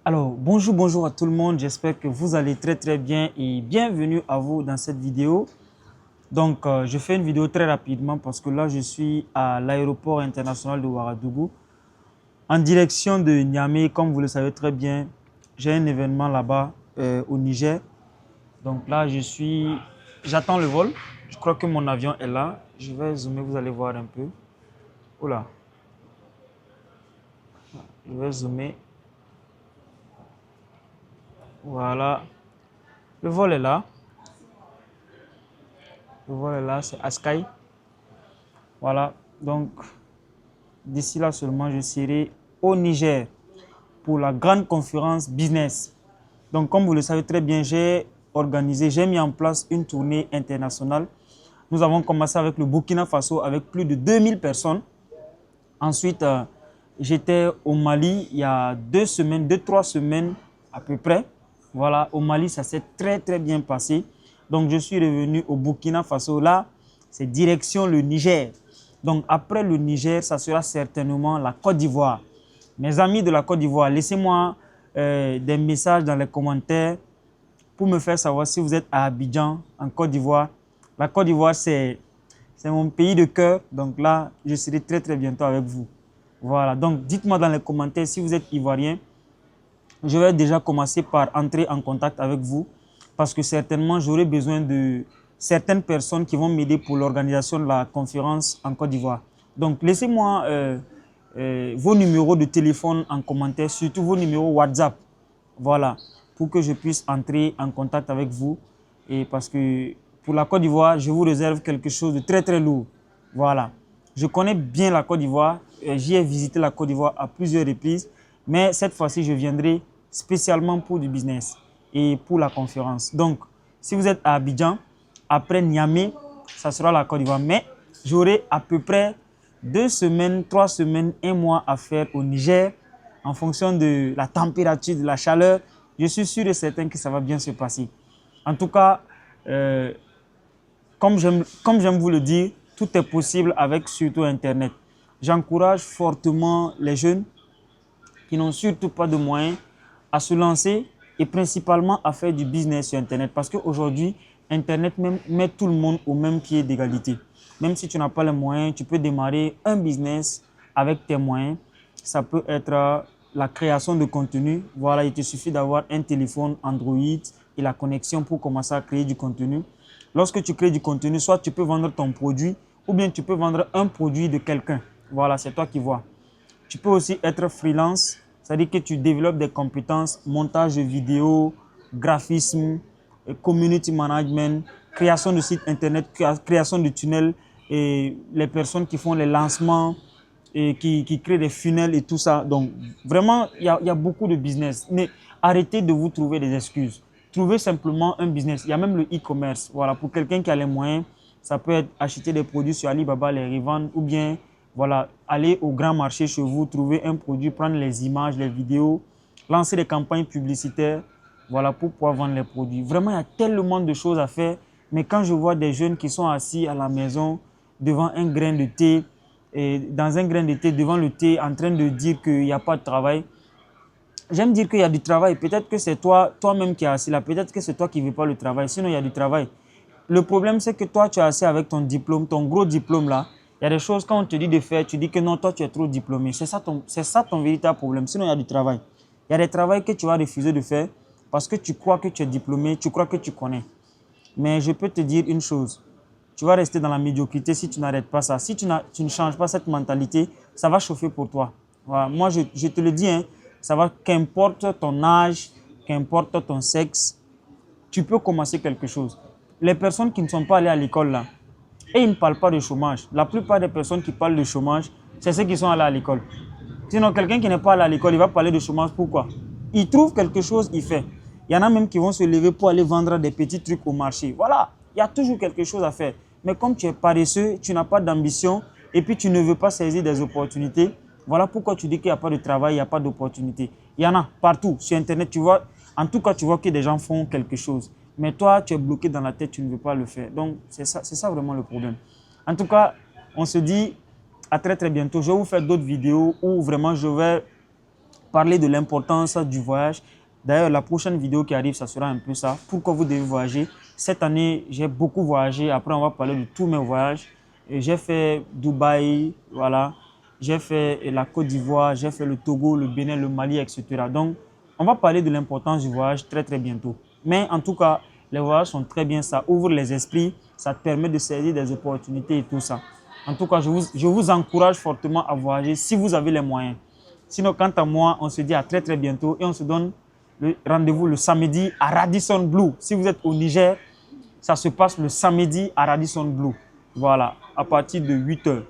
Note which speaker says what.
Speaker 1: Alors, bonjour à tout le monde. J'espère que vous allez très bien et bienvenue à vous dans cette vidéo. Donc, je fais une vidéo très rapidement parce que là, je suis à l'aéroport international de Ouagadougou en direction de Niamey. Comme vous le savez très bien, j'ai un événement là-bas au Niger. Donc là, j'attends le vol. Je crois que mon avion est là. Je vais zoomer, vous allez voir un peu. Oula, je vais zoomer. Voilà, le vol est là. Le vol est là, c'est Askai. Voilà, donc d'ici là seulement, je serai au Niger pour la grande conférence business. Donc, comme vous le savez très bien, j'ai mis en place une tournée internationale. Nous avons commencé avec le Burkina Faso avec plus de 2000 personnes. Ensuite, j'étais au Mali il y a 3 semaines à peu près. Voilà, au Mali, ça s'est très bien passé. Donc, je suis revenu au Burkina Faso. Là, c'est direction le Niger. Donc, après le Niger, ça sera certainement la Côte d'Ivoire. Mes amis de la Côte d'Ivoire, laissez-moi des messages dans les commentaires pour me faire savoir si vous êtes à Abidjan, en Côte d'Ivoire. La Côte d'Ivoire, c'est mon pays de cœur. Donc là, je serai très bientôt avec vous. Voilà, donc dites-moi dans les commentaires si vous êtes ivoirien. Je vais déjà commencer par entrer en contact avec vous parce que certainement, j'aurai besoin de certaines personnes qui vont m'aider pour l'organisation de la conférence en Côte d'Ivoire. Donc, laissez-moi vos numéros de téléphone en commentaire, surtout vos numéros WhatsApp. Voilà, pour que je puisse entrer en contact avec vous. Et parce que pour la Côte d'Ivoire, je vous réserve quelque chose de très lourd. Voilà, je connais bien la Côte d'Ivoire. J'y ai visité la Côte d'Ivoire à plusieurs reprises. Mais cette fois-ci, je viendrai spécialement pour du business et pour la conférence. Donc, si vous êtes à Abidjan, après Niamey, ça sera la Côte d'Ivoire. Mais j'aurai à peu près 2 semaines, 3 semaines, 1 mois à faire au Niger en fonction de la température, de la chaleur. Je suis sûr et certain que ça va bien se passer. En tout cas, comme j'aime vous le dire, tout est possible avec surtout Internet. J'encourage fortement les jeunes qui n'ont surtout pas de moyens à se lancer et principalement à faire du business sur Internet. Parce qu'aujourd'hui, Internet met tout le monde au même pied d'égalité. Même si tu n'as pas les moyens, tu peux démarrer un business avec tes moyens. Ça peut être la création de contenu. Voilà, il te suffit d'avoir un téléphone Android et la connexion pour commencer à créer du contenu. Lorsque tu crées du contenu, soit tu peux vendre ton produit ou bien tu peux vendre un produit de quelqu'un. Voilà, c'est toi qui vois. Tu peux aussi être freelance, c'est-à-dire que tu développes des compétences, montage de vidéos, graphisme, community management, création de sites internet, création de tunnels, et les personnes qui font les lancements et qui créent des funnels et tout ça. Donc, vraiment, il y a beaucoup de business. Mais arrêtez de vous trouver des excuses. Trouvez simplement un business. Il y a même le e-commerce. Voilà, pour quelqu'un qui a les moyens, ça peut être acheter des produits sur Alibaba, les revendre ou bien voilà, aller au grand marché chez vous, trouver un produit, prendre les images, les vidéos, lancer des campagnes publicitaires, voilà, pour pouvoir vendre les produits. Vraiment, il y a tellement de choses à faire. Mais quand je vois des jeunes qui sont assis à la maison devant un grain de thé, et dans un grain de thé, devant le thé, en train de dire qu'il n'y a pas de travail, j'aime dire qu'il y a du travail. Peut-être que c'est toi-même qui es assis là. Peut-être que c'est toi qui ne veux pas le travail. Sinon, il y a du travail. Le problème, c'est que toi, tu es assis avec ton diplôme, ton gros diplôme là. Il y a des choses, quand on te dit de faire, tu dis que non, toi, tu es trop diplômé. C'est ça ton véritable problème. Sinon, il y a du travail. Il y a des travaux que tu vas refuser de faire parce que tu crois que tu es diplômé, tu crois que tu connais. Mais je peux te dire une chose. Tu vas rester dans la médiocrité si tu n'arrêtes pas ça. Si tu ne changes pas cette mentalité, ça va chauffer pour toi. Voilà. Moi, je te le dis, hein, ça va, qu'importe ton âge, qu'importe ton sexe, tu peux commencer quelque chose. Les personnes qui ne sont pas allées à l'école là, et ils ne parlent pas de chômage. La plupart des personnes qui parlent de chômage, c'est ceux qui sont allés à l'école. Sinon, quelqu'un qui n'est pas allé à l'école, il va parler de chômage. Pourquoi? Il trouve quelque chose, il fait. Il y en a même qui vont se lever pour aller vendre des petits trucs au marché. Voilà, il y a toujours quelque chose à faire. Mais comme tu es paresseux, tu n'as pas d'ambition et puis tu ne veux pas saisir des opportunités, voilà pourquoi tu dis qu'il n'y a pas de travail, il n'y a pas d'opportunité. Il y en a partout. Sur Internet, tu vois, en tout cas, tu vois que des gens font quelque chose. Mais toi, tu es bloqué dans la tête, tu ne veux pas le faire. Donc, c'est ça vraiment le problème. En tout cas, on se dit à très bientôt. Je vais vous faire d'autres vidéos où vraiment je vais parler de l'importance du voyage. D'ailleurs, la prochaine vidéo qui arrive, ça sera un peu ça. Pourquoi vous devez voyager? Cette année, j'ai beaucoup voyagé. Après, on va parler de tous mes voyages. J'ai fait Dubaï, voilà. J'ai fait la Côte d'Ivoire, j'ai fait le Togo, le Bénin, le Mali, etc. Donc, on va parler de l'importance du voyage très, très bientôt. Mais en tout cas, les voyages sont très bien. Ça ouvre les esprits, ça te permet de saisir des opportunités et tout ça. En tout cas, je vous encourage fortement à voyager si vous avez les moyens. Sinon, quant à moi, on se dit à très, très bientôt et on se donne le rendez-vous le samedi à Radisson Blu. Si vous êtes au Niger, ça se passe le samedi à Radisson Blu. Voilà, à partir de 8 h.